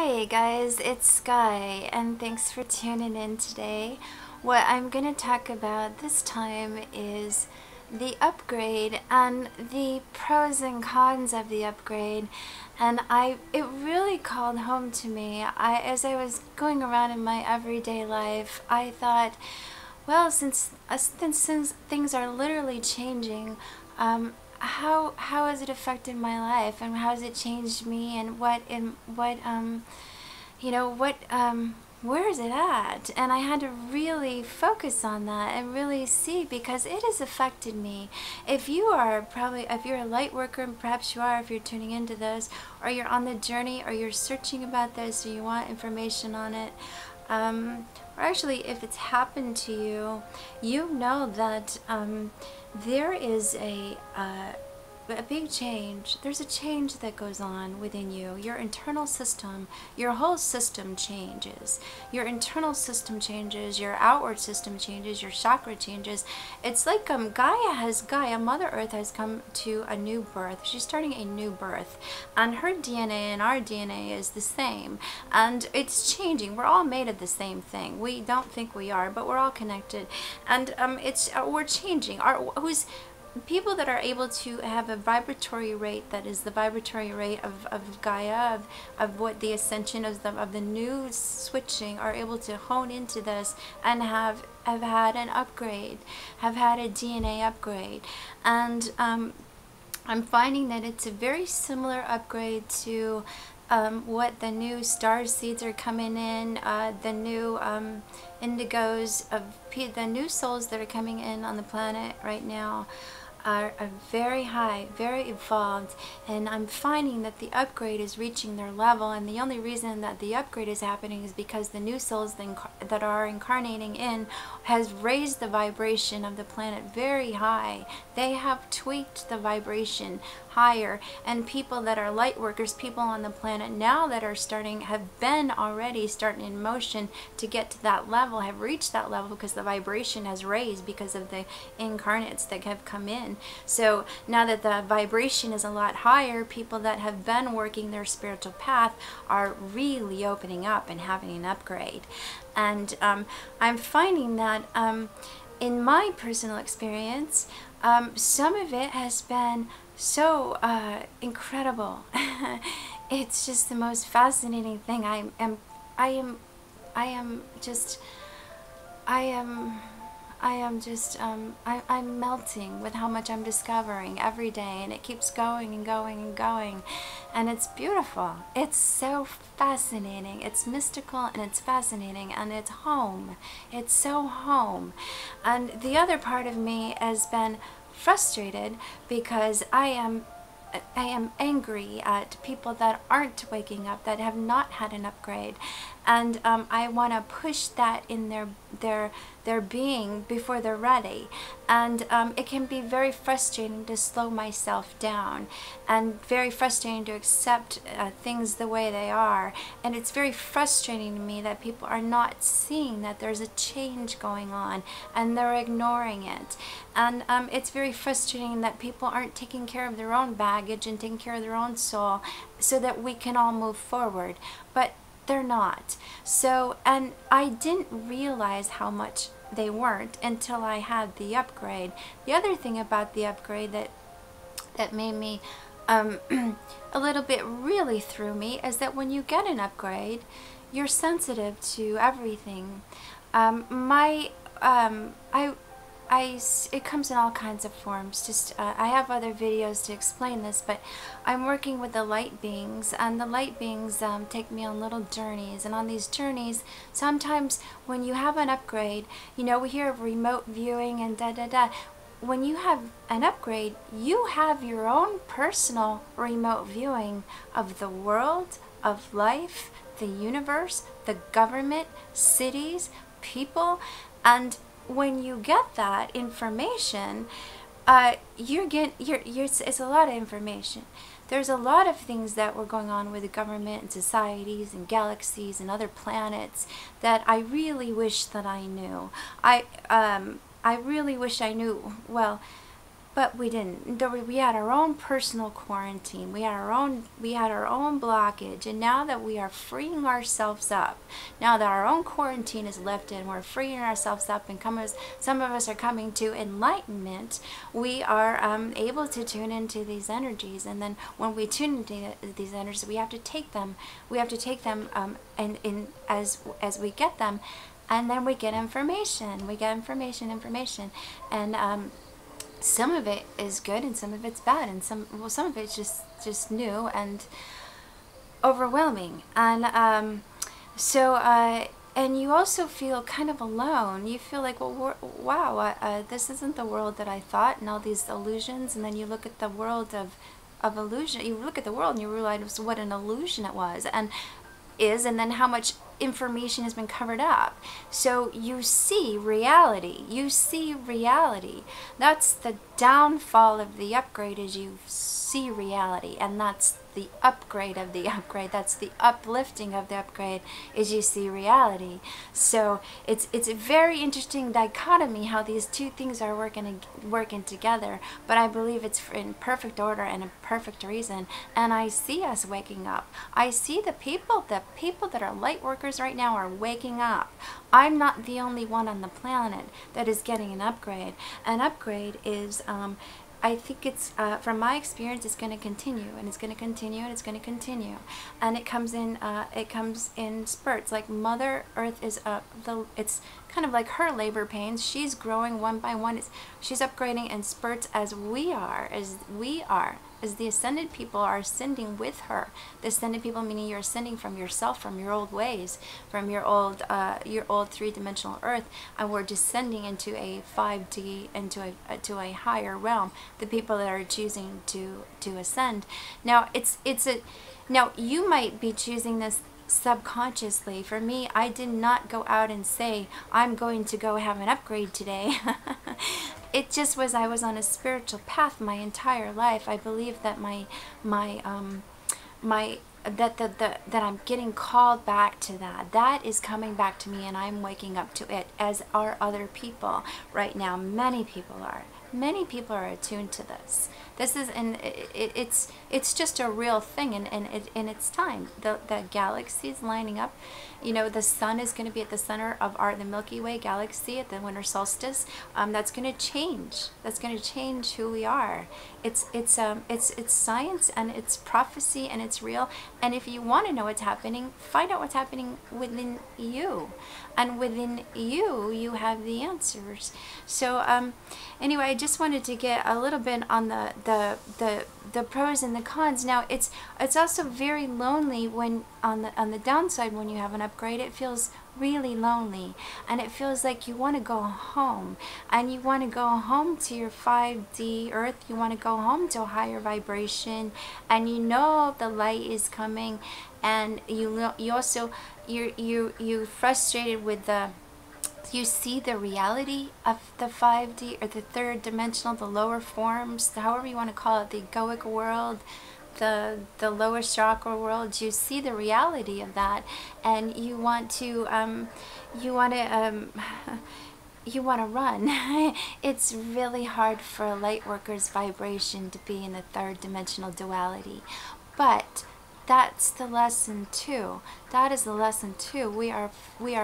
Hi guys, it's Sky and thanks for tuning in today. What I'm going to talk about this time is the upgrade and the pros and cons of the upgrade. And it really called home to me. As I was going around in my everyday life, I thought, well, since things are literally changing, how has it affected my life, and how has it changed me, and where is it at? And I had to really focus on that and really see, because it has affected me. If you're a light worker, and perhaps you are if you're tuning into this, or you're on the journey, or you're searching about this, or you want information on it, or actually if it's happened to you, you know that there is a big change. There's a change that goes on within you. Your internal system, your whole system changes. Your internal system changes, your outward system changes, your chakra changes. It's like Gaia, Mother Earth has come to a new birth. She's starting a new birth. And her DNA and our DNA is the same. And it's changing. We're all made of the same thing. We don't think we are, but we're all connected. And we're changing. People that are able to have a vibratory rate that is the vibratory rate of Gaia, of what the ascension of the new switching, are able to hone into this and have had an upgrade, have had a DNA upgrade. And I'm finding that it's a very similar upgrade to what the new star seeds are coming in, the new indigos, the new souls that are coming in on the planet right now are very high, very evolved, and I'm finding that the upgrade is reaching their level. And the only reason that the upgrade is happening is because the new souls that are incarnating in has raised the vibration of the planet very high. They have tweaked the vibration higher, and people that are light workers, people on the planet now that are have been already starting in motion to get to that level, have reached that level because the vibration has raised because of the incarnates that have come in. So now that the vibration is a lot higher, people that have been working their spiritual path are really opening up and having an upgrade. And I'm finding that in my personal experience, some of it has been so incredible. It's just the most fascinating thing. I'm melting with how much I'm discovering every day, and it keeps going and going and going, and it's beautiful. It's so fascinating. It's mystical and it's fascinating, and it's home. It's so home. And the other part of me has been frustrated because I am angry at people that aren't waking up, that have not had an upgrade, and I want to push that in their being before they're ready. And it can be very frustrating to slow myself down, and very frustrating to accept things the way they are. And it's very frustrating to me that people are not seeing that there's a change going on, and they're ignoring it. And it's very frustrating that people aren't taking care of their own baggage and taking care of their own soul so that we can all move forward. But they're not. So, and I didn't realize how much they weren't until I had the upgrade. The other thing about the upgrade that made me a little bit really threw me is that when you get an upgrade, you're sensitive to everything. It comes in all kinds of forms. I have other videos to explain this, but I'm working with the light beings, and the light beings take me on little journeys. And on these journeys, sometimes when you have an upgrade, you know, we hear of remote viewing and da-da-da. When you have an upgrade, you have your own personal remote viewing of the world, of life, the universe, the government, cities, people. And when you get that information, it's a lot of information. There's a lot of things that were going on with the government and societies and galaxies and other planets that I really wish that I knew. I really wish I knew. Well, But we didn't. We had our own personal quarantine. We had our own blockage. And now that we are freeing ourselves up, now that our own quarantine is lifted and we're freeing ourselves up, and some of us are coming to enlightenment, we are able to tune into these energies. And then when we tune into these energies, we have to take them. We have to take them and as we get them, and then we get information. We get information, and some of it is good and some of it's bad, and some of it's just new and overwhelming. And and you also feel kind of alone. You feel like, well, wow, this isn't the world that I thought, and all these illusions. And then you look at the world of illusion. You look at the world and you realize what an illusion it was, and then how much information has been covered up. So you see reality. That's the downfall of the upgrade, is you see reality, and that's the upgrade of the upgrade. That's the uplifting of the upgrade, is you see reality. So it's a very interesting dichotomy how these two things are working together, but I believe it's in perfect order and a perfect reason. And I see us waking up. I see the people that are light workers right now are waking up. I'm not the only one on the planet that is getting an upgrade. An upgrade is I think it's, from my experience, it's going to continue, and it's going to continue, and it's going to continue, and it comes in spurts. Like Mother Earth is it's kind of like her labor pains. She's growing one by one. She's upgrading in spurts as we are, as the ascended people are ascending with her. The ascended people, meaning you're ascending from yourself, from your old ways, from your old three-dimensional earth, and we're descending into a 5D, into a higher realm. The people that are choosing to ascend. Now now you might be choosing this subconsciously. For me, I did not go out and say, I'm going to go have an upgrade today. It just was, I was on a spiritual path my entire life. I believe that that I'm getting called back to that. That is coming back to me, and I'm waking up to it, as are other people right now. Many people are. Many people are attuned to this. This is, and it's just a real thing, and it's time. The galaxies lining up. You know, the sun is going to be at the center of the Milky Way galaxy at the winter solstice. That's going to change. That's going to change who we are. It's science, and it's prophecy, and it's real. And if you want to know what's happening, find out what's happening within you. And within you, you have the answers. So anyway, I just wanted to get a little bit on the pros and the cons. Now, it's also very lonely when on the downside, when you have an upgrade. It feels really lonely, and it feels like you want to go home, and you want to go home to your 5D earth. You want to go home to a higher vibration, and you know the light is coming, and you also you're frustrated with you see the reality of the 5D, or the third dimensional, the lower forms, however you want to call it, the egoic world, the lowest chakra world. You see the reality of that, and you want to run. It's really hard for a light worker's vibration to be in the third dimensional duality, but that's the lesson too. That is the lesson too. We are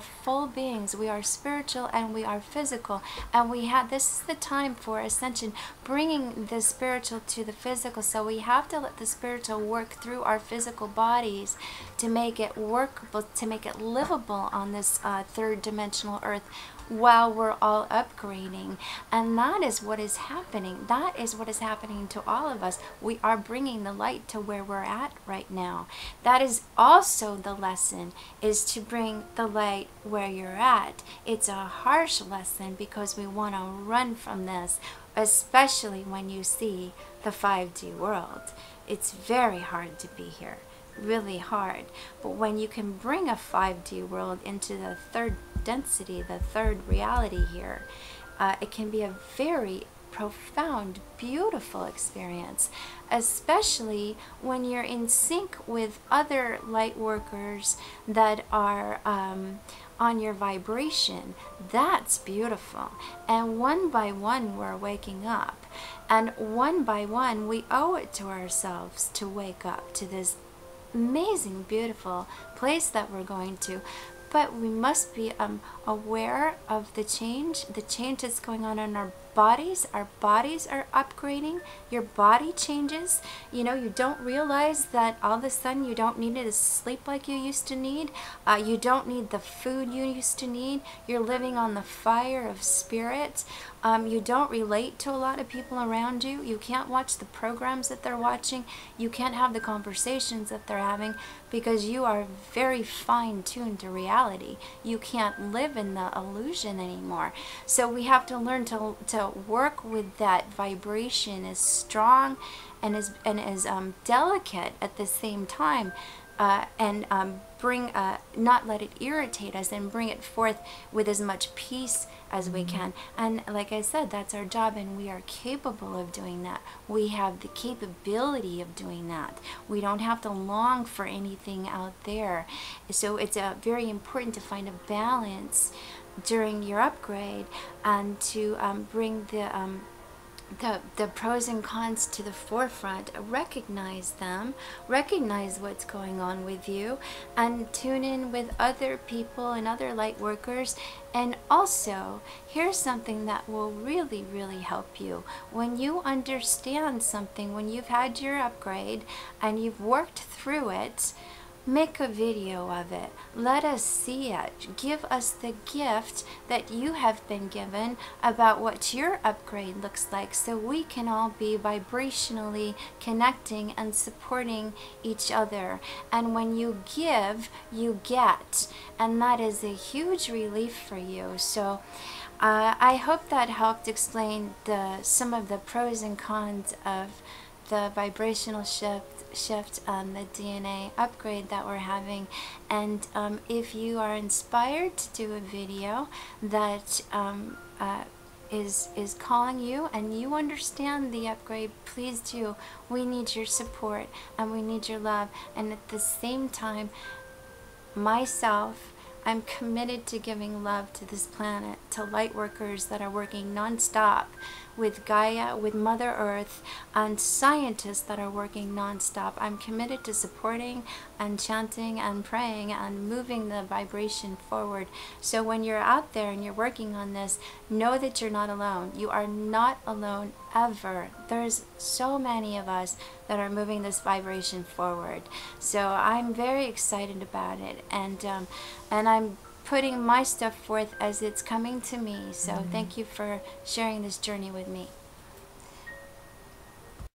full beings. We are spiritual and we are physical, and this is the time for ascension, bringing the spiritual to the physical. So we have to let the spiritual work through our physical bodies to make it workable, to make it livable on this third dimensional earth, while we're all upgrading. And that is what is happening. That is what is happening to all of us. We are bringing the light to where we're at right now. That is also the lesson, is to bring the light where you're at. It's a harsh lesson, because we want to run from this, especially when you see the 5D world. It's very hard to be here. Really hard. But when you can bring a 5D world into the third density, the third reality here, it can be a very profound, beautiful experience, especially when you're in sync with other light workers that are on your vibration. That's beautiful. And one by one we're waking up. And one by one we owe it to ourselves to wake up to this amazing, beautiful place that we're going to. But we must be aware of the change that's going on in our bodies. Our bodies are upgrading. Your body changes. You know, you don't realize that all of a sudden you don't need to sleep like you used to need. You don't need the food you used to need. You're living on the fire of spirit. You don't relate to a lot of people around you. You can't watch the programs that they're watching. You can't have the conversations that they're having because you are very fine-tuned to reality. You can't live in the illusion anymore. So we have to learn to work with that vibration as strong and as delicate at the same time. Bring not let it irritate us, and bring it forth with as much peace as we can. And like I said, that's our job, and we are capable of doing that. We have the capability of doing that. We don't have to long for anything out there. So it's very important to find a balance during your upgrade, and to bring the pros and cons to the forefront, recognize them, recognize what's going on with you, and tune in with other people and other light workers. And also, here's something that will really, really help you. When you understand something, when you've had your upgrade and you've worked through it, make a video of it. Let us see it. Give us the gift that you have been given about what your upgrade looks like, so we can all be vibrationally connecting and supporting each other. And when you give, you get. And that is a huge relief for you. So I hope that helped explain some of the pros and cons of the vibrational shift on the DNA upgrade that we're having. And if you are inspired to do a video that is calling you, and you understand the upgrade, please do. We need your support and we need your love. And at the same time, myself, I'm committed to giving love to this planet, to light workers that are working non-stop with Gaia, with Mother Earth, and scientists that are working non-stop. I'm committed to supporting and chanting and praying and moving the vibration forward. So when you're out there and you're working on this, know that you're not alone. You are not alone ever. There's so many of us that are moving this vibration forward. So I'm very excited about it, and I'm putting my stuff forth as it's coming to me. So thank you for sharing this journey with me.